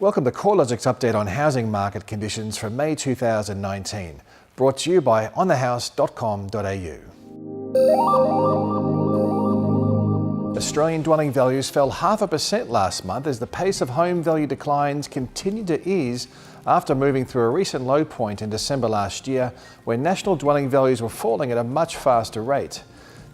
Welcome to CoreLogic's update on housing market conditions for May 2019, brought to you by onthehouse.com.au. Australian dwelling values fell 0.5% last month as the pace of home value declines continued to ease after moving through a recent low point in December last year, when national dwelling values were falling at a much faster rate.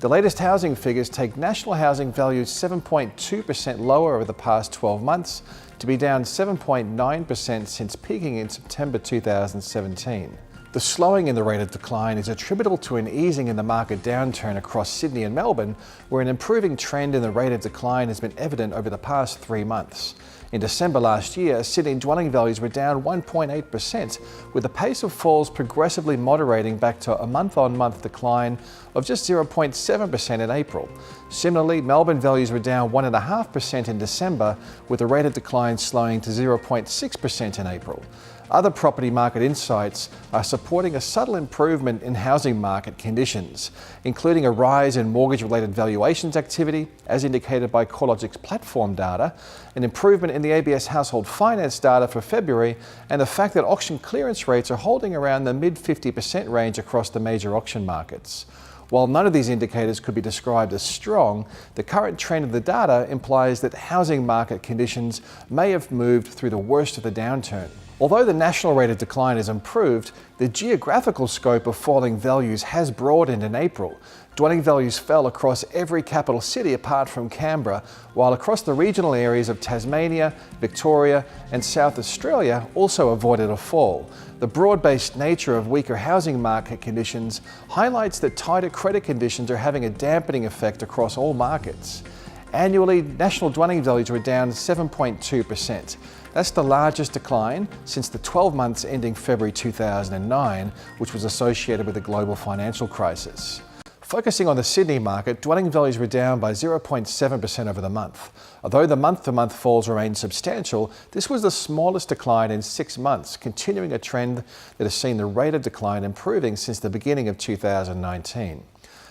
The latest housing figures take national housing values 7.2% lower over the past 12 months to be down 7.9% since peaking in September 2017. The slowing in the rate of decline is attributable to an easing in the market downturn across Sydney and Melbourne, where an improving trend in the rate of decline has been evident over the past 3 months. In December last year, Sydney dwelling values were down 1.8%, with the pace of falls progressively moderating back to a month-on-month decline of just 0.7% in April. Similarly, Melbourne values were down 1.5% in December, with the rate of decline slowing to 0.6% in April. Other property market insights are supporting a subtle improvement in housing market conditions, including a rise in mortgage-related valuations activity, as indicated by CoreLogic's platform data, an improvement in the ABS household finance data for February, and the fact that auction clearance rates are holding around the mid-50% range across the major auction markets. While none of these indicators could be described as strong, the current trend of the data implies that housing market conditions may have moved through the worst of the downturn. Although the national rate of decline has improved, the geographical scope of falling values has broadened in April. Dwelling values fell across every capital city apart from Canberra, while across the regional areas of Tasmania, Victoria and South Australia also avoided a fall. The broad-based nature of weaker housing market conditions highlights that tighter credit conditions are having a dampening effect across all markets. Annually, national dwelling values were down 7.2%. That's the largest decline since the 12 months ending February 2009, which was associated with the global financial crisis. Focusing on the Sydney market, dwelling values were down by 0.7% over the month. Although the month-to-month falls remained substantial, this was the smallest decline in 6 months, continuing a trend that has seen the rate of decline improving since the beginning of 2019.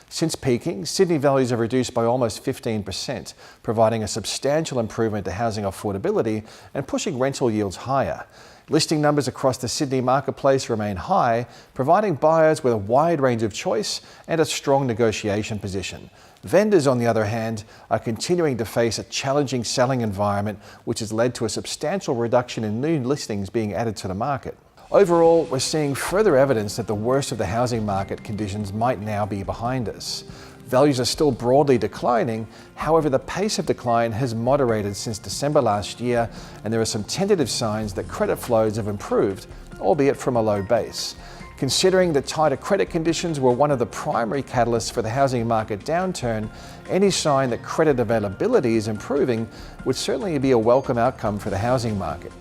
Since peaking, Sydney values have reduced by almost 15%, providing a substantial improvement to housing affordability and pushing rental yields higher. Listing numbers across the Sydney marketplace remain high, providing buyers with a wide range of choice and a strong negotiation position. Vendors, on the other hand, are continuing to face a challenging selling environment, which has led to a substantial reduction in new listings being added to the market. Overall, we're seeing further evidence that the worst of the housing market conditions might now be behind us. Values are still broadly declining, however the pace of decline has moderated since December last year, and there are some tentative signs that credit flows have improved, albeit from a low base. Considering that tighter credit conditions were one of the primary catalysts for the housing market downturn, any sign that credit availability is improving would certainly be a welcome outcome for the housing market.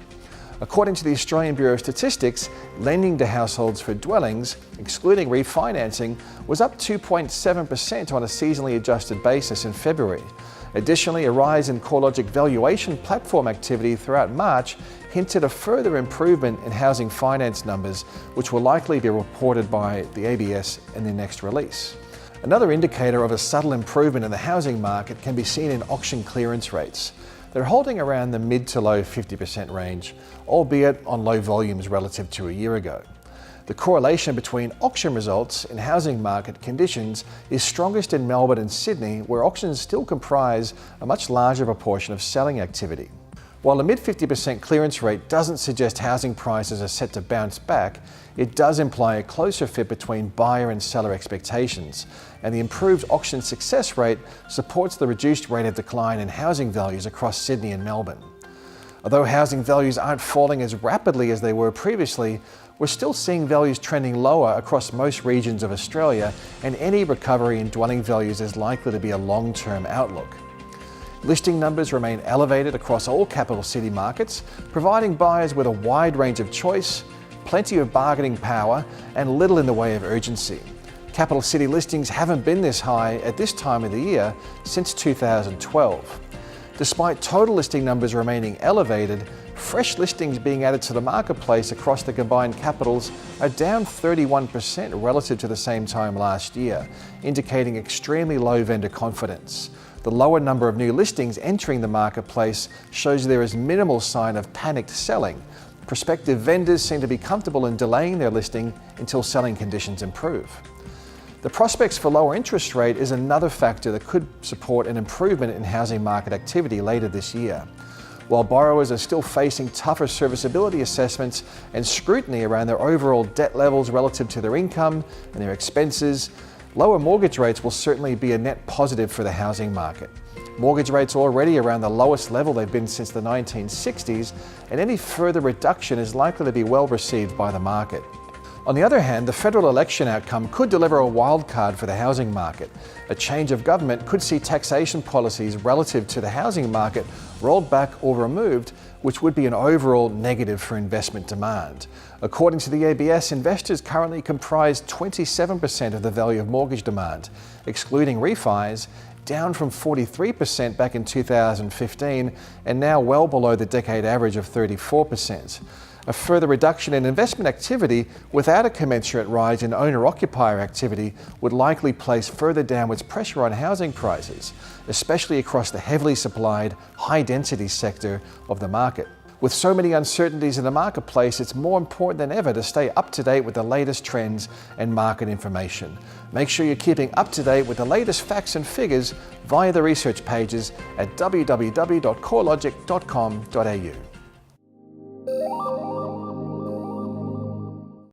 According to the Australian Bureau of Statistics, lending to households for dwellings, excluding refinancing, was up 2.7% on a seasonally adjusted basis in February. Additionally, a rise in CoreLogic valuation platform activity throughout March hinted a further improvement in housing finance numbers, which will likely be reported by the ABS in their next release. Another indicator of a subtle improvement in the housing market can be seen in auction clearance rates. They're holding around the mid to low 50% range, albeit on low volumes relative to a year ago. The correlation between auction results and housing market conditions is strongest in Melbourne and Sydney, where auctions still comprise a much larger proportion of selling activity. While a mid-50% clearance rate doesn't suggest housing prices are set to bounce back, it does imply a closer fit between buyer and seller expectations, and the improved auction success rate supports the reduced rate of decline in housing values across Sydney and Melbourne. Although housing values aren't falling as rapidly as they were previously, we're still seeing values trending lower across most regions of Australia, and any recovery in dwelling values is likely to be a long-term outlook. Listing numbers remain elevated across all capital city markets, providing buyers with a wide range of choice, plenty of bargaining power, and little in the way of urgency. Capital city listings haven't been this high at this time of the year since 2012. Despite total listing numbers remaining elevated, fresh listings being added to the marketplace across the combined capitals are down 31% relative to the same time last year, indicating extremely low vendor confidence. The lower number of new listings entering the marketplace shows there is minimal sign of panicked selling. Prospective vendors seem to be comfortable in delaying their listing until selling conditions improve. The prospects for lower interest rate is another factor that could support an improvement in housing market activity later this year. While borrowers are still facing tougher serviceability assessments and scrutiny around their overall debt levels relative to their income and their expenses, lower mortgage rates will certainly be a net positive for the housing market. Mortgage rates are already around the lowest level they've been since the 1960s, and any further reduction is likely to be well received by the market. On the other hand, the federal election outcome could deliver a wild card for the housing market. A change of government could see taxation policies relative to the housing market rolled back or removed, which would be an overall negative for investment demand. According to the ABS, investors currently comprise 27% of the value of mortgage demand, excluding refis, down from 43% back in 2015 and now well below the decade average of 34%. A further reduction in investment activity without a commensurate rise in owner-occupier activity would likely place further downwards pressure on housing prices, especially across the heavily supplied, high-density sector of the market. With so many uncertainties in the marketplace, it's more important than ever to stay up to date with the latest trends and market information. Make sure you're keeping up to date with the latest facts and figures via the research pages at www.corelogic.com.au.